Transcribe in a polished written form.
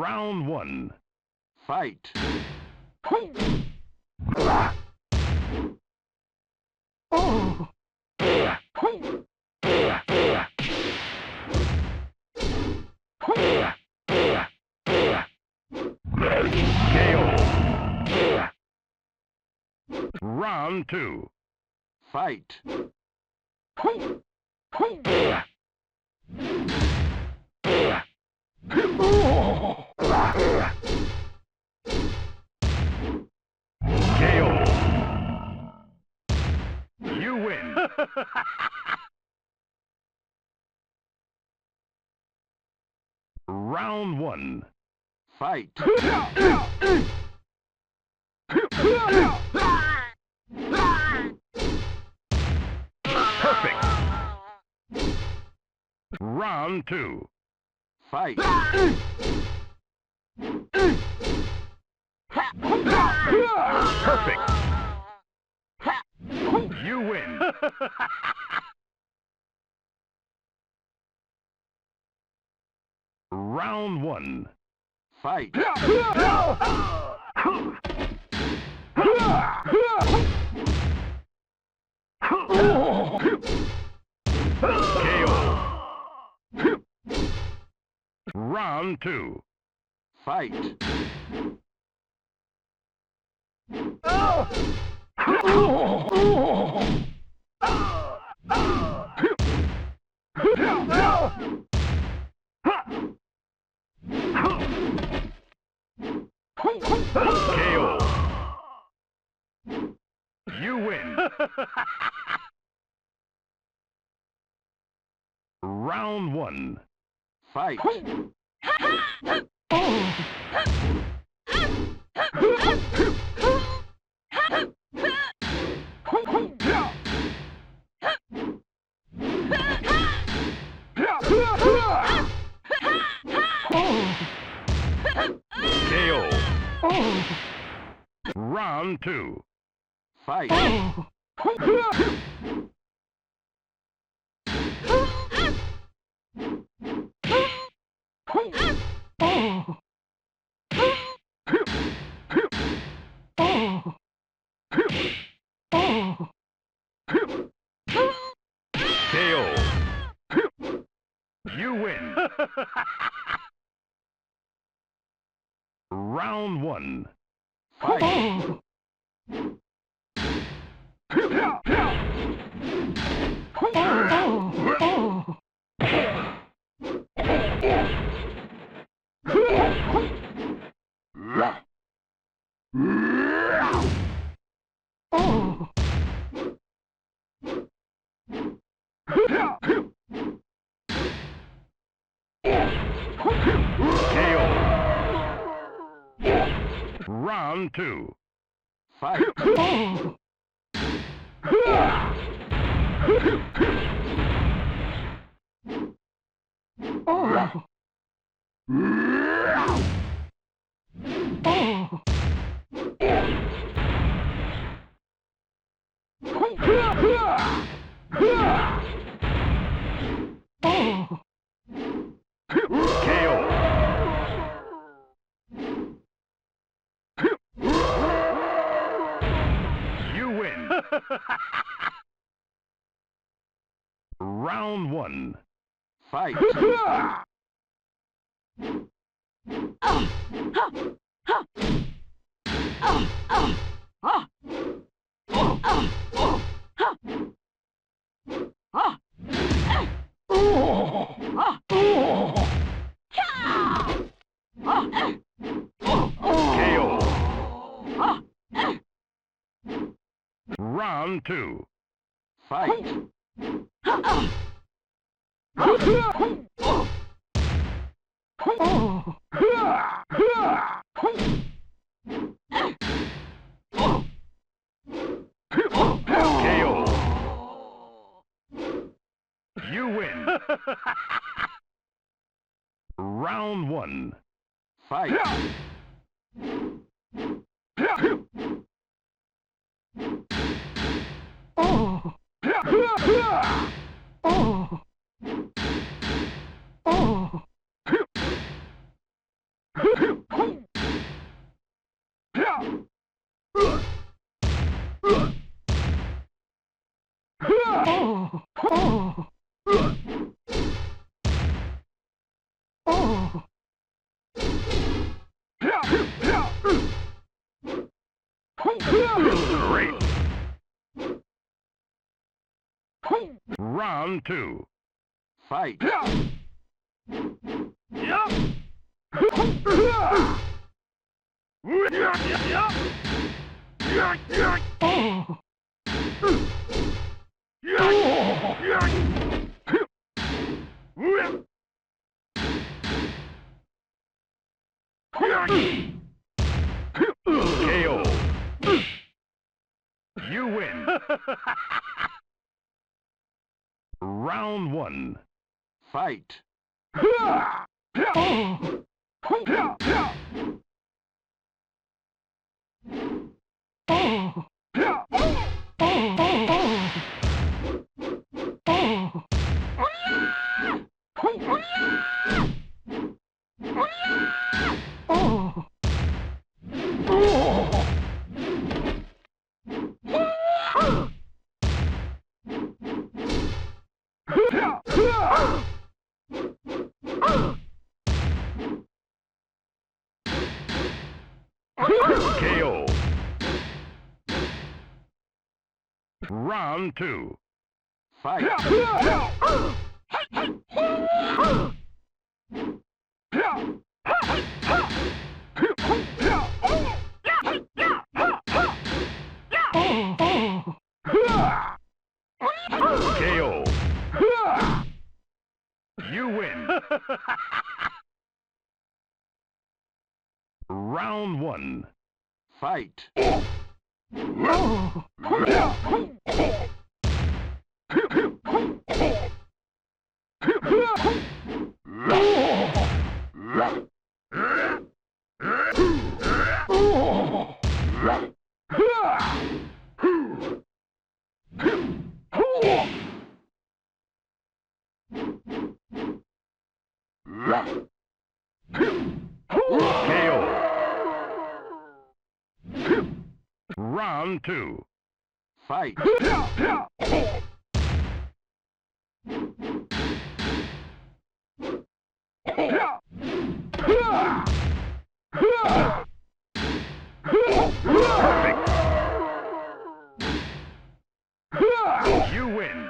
Round one. Fight. KO. Round two. Fight. KO. You win. Round one. Fight. Perfect. Round two. Fight. Perfect. You win. Round one. Fight. KO. Round two. Fight. KO. You win. Round one. Fight. KO. Round two. Fight. KO. You win. Round one. Fight. Round two. Fight. KO. You win. Round one. Fight. KO. Round two. Fight. KO. You win. Round one. Fight. Great. Round 2. Fight. KO. You win. Round 1. Fight. KO. Round 2. Fight. KO. You win. Round 1. Fight. Round 2. Fight. Perfect. You win.